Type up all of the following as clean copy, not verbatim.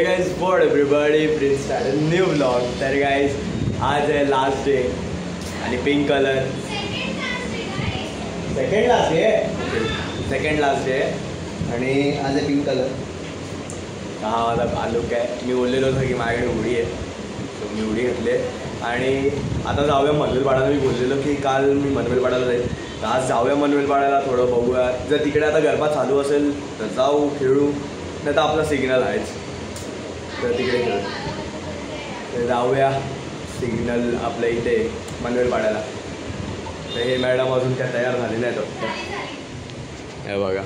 Hey guys what everybody please start a new vlog. तर guys आज है last day आणि pink colour second last day आणि आज आहे पिंक कलर। हा माझा आलूक आहे। मी बोललेलो होतो की माझ्याकडे उडी आहे, तर मी उडी घेतली आणि आता जाऊया मनवेलपाड्याला। मी बोललेलो की काल मी मनवेलपाड्याला जाईल, तर आज जाऊया मनवेलपाड्याला, थोडं बघूया। जर तिकडे आता गरबा चालू असेल तर जाऊ खेळू, नाही तर आपला सिग्नल आहेच तर तिकडे खेळू। तर जाऊया सिग्नल आपल्या इथे मनवेलपाड्याला। तर हे मॅडम अजून काय तयार झाले नाहीत वाटतं। हे बघा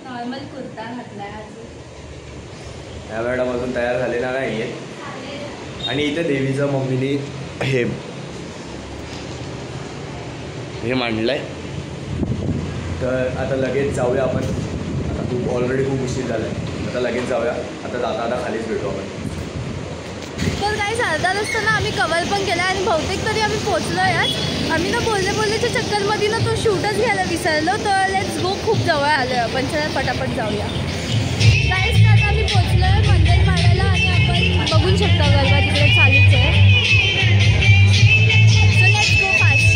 नॉर्मल कुर्ता घातलाय ह्या मॅडम अजून तयार झालेला नाही आहे। आणि इथे देवीचं मम्मीने हे मांडलंय, तर आता लगेच जाऊया आपण। आता खूप ऑलरेडी खूप उशीर झाला आहे, आता लगेच जाऊया। आता जाता खालीच भेटू आपण। तर काही अर्धा रस्ता आम्ही कव्हर पण केला आणि बहुतेक तरी आम्ही पोहोचलो यात। आम्ही ना बोलल्याच्या चक्करमध्ये ना तो शूटच घ्यायला विसरलो, तर लेट्स गो, खूप जवळ आलो आपण, चला पटापट जाऊया। गाईस आता आम्ही पोहोचलो आहे मनवेलपाड्याला आणि आपण बघू शकता गरबा तिकडे चालूच आहे। So let's go fast.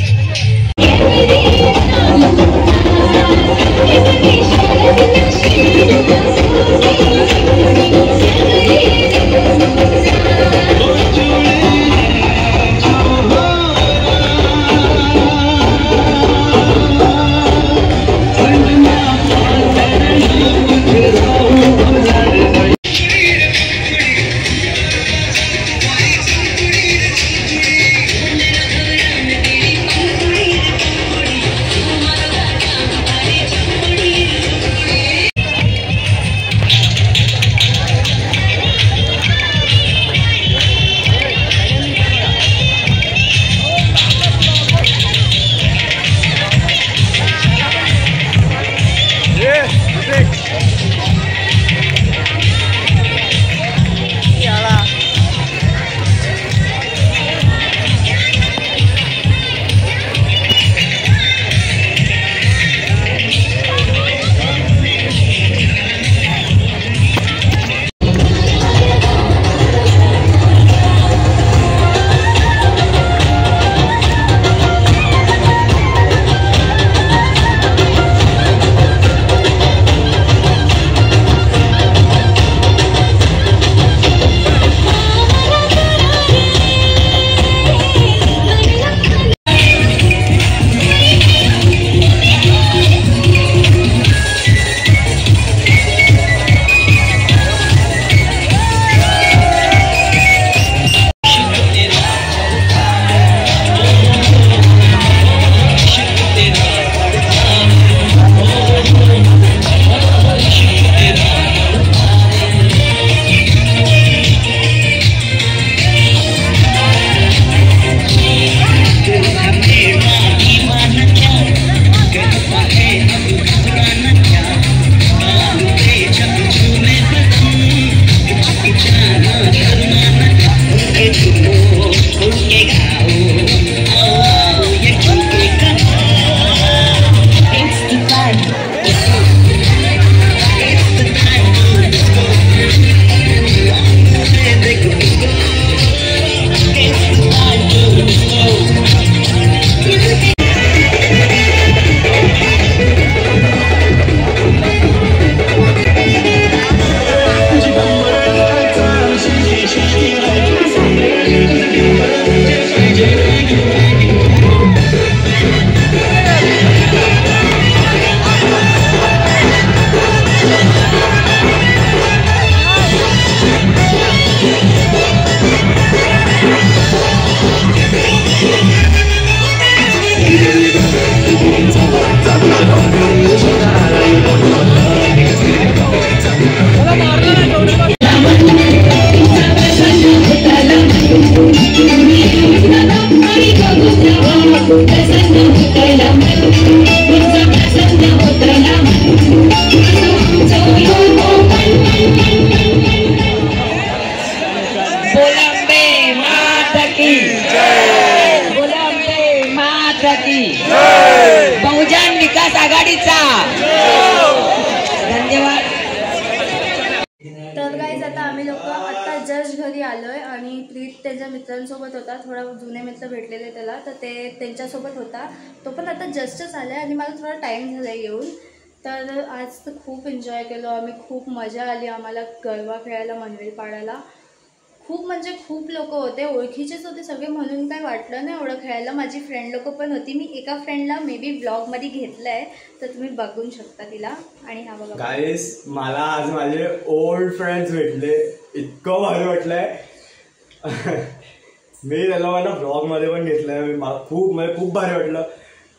बहुजन विकास आघाडीचा धन्यवाद। तर गाइस आता आधी आलो आहे आणि प्रीत त्यांच्या मित्रांसोबत होता, थोडा जुने मित्र भेटलेले त्याला, तर ते त्यांच्यासोबत होता. तो पण आता जस्टच आला आहे आणि मला थोडा टाईम झाला आहे येऊन. तर आज तर खूप एन्जॉय केलो आम्ही, खूप मजा आली आम्हाला गरबा खेळायला मनवेल पाडायला. खूप म्हणजे खूप लोक होते, ओळखीचेच होते सगळे, म्हणून काही वाटलं नाही एवढं खेळायला. माझी फ्रेंड लोक पण होती. मी एका फ्रेंडला मे बी ब्लॉगमध्ये घेतलं आहे, तर तुम्ही बघून शकता तिला. आणि हा बघा गाईस, मला आज माझे ओल्ड फ्रेंड्स भेटले, इतकं भारी वाटलंय. मी त्या लोकांना ब्लॉगमध्ये पण घेतलंय. मला खूप भारी वाटलं.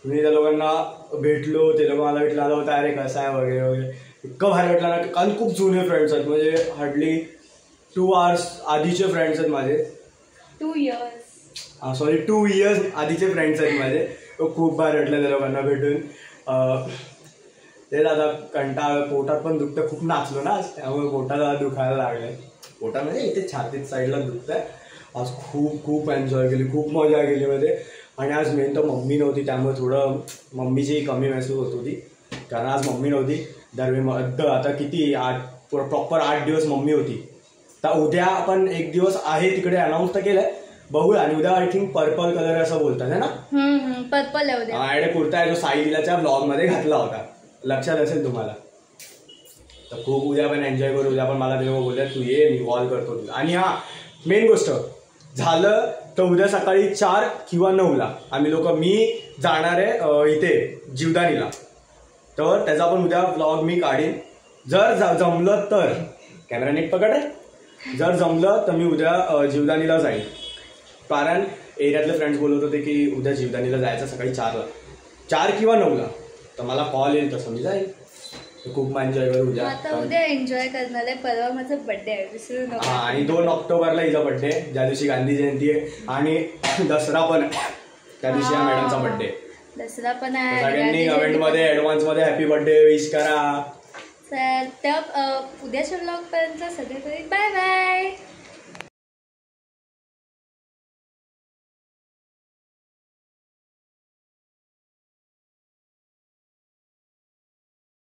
मी त्या लोकांना भेटलो, ते लोक मला भेटला होता, अरे कसं आहे वगैरे वगैरे. इतकं भारी वाटलं ना, कारण खूप जुने फ्रेंड्स आहेत, म्हणजे हार्डली 2 hours आधीचे फ्रेंड्स आहेत माझे. 2 years 2 years आधीचे फ्रेंड्स आहेत माझे. खूप भारी वाटलं त्या लोकांना भेटून. ते आता कंटाळ, पोटात पण दुखतं, खूप नाचलो ना आज, त्यामुळे पोटाला दुखायला लागलंय. पोटात म्हणजे इथे छातीत साईडला दुखतंय. आज खूप एन्जॉय केली, खूप मजा केली मध्ये. आणि आज मेन तर मम्मी नव्हती, त्यामुळे थोडं मम्मीची कमी महसूस होत होती, कारण आज मम्मी नव्हती. आता किती प्रॉपर 8 दिवस मम्मी होती. तर उद्या आपण 1 दिवस आहे तिकडे अनाऊन्स तर केलंय, बघूया. आणि उद्या आय थिंक पर्पल कलर असं बोलतात है ना, पर्पल आहे उद्या. माझ्याकडे कुर्ता आहे जो साई दिलाच्या ब्लॉगमध्ये घातला होता, लक्षात असेल तुम्हाला. तर खूप उद्या पण एन्जॉय करू. उद्या पण मला ते लोक बोलतात तू ये, मी कॉल करतो तुला. आणि हा मेन गोष्ट झालं तर उद्या सकाळी 4 किंवा 9ला मी जाणार आहे इथे जीवदानीला. तर त्याचा पण उद्या व्लॉग मी काढीन, जर जमलं तर. कॅमेरा नीट पकड आहे. जर जमलं तर मी उद्या जीवदानीला जाईन, कारण एरियातले फ्रेंड्स बोलत होते की उद्या जीवदानीला जायचं सकाळी 4 किंवा 9ला. तर मला कॉल येईल तसं मी जाईन. खूप एन्जॉय करू उद्या. आता उद्या एन्जॉय करणार आहे. परवा माझा बर्थडे आहे, विसरू नका. आणि 2 ऑक्टोबरला हिचा बर्थडे, ज्या दिवशी गांधी जयंती आहे. आणि दसरा पण त्या दिवशी या मॅडमचा बर्थडे. दसरा पण आहे. सगळ्यांनी कमेंटमध्ये ॲडव्हान्समध्ये हॅपी बर्थडे विश करा. तर उद्याच्या ब्लॉग पर्यंत सगळे बाय बाय.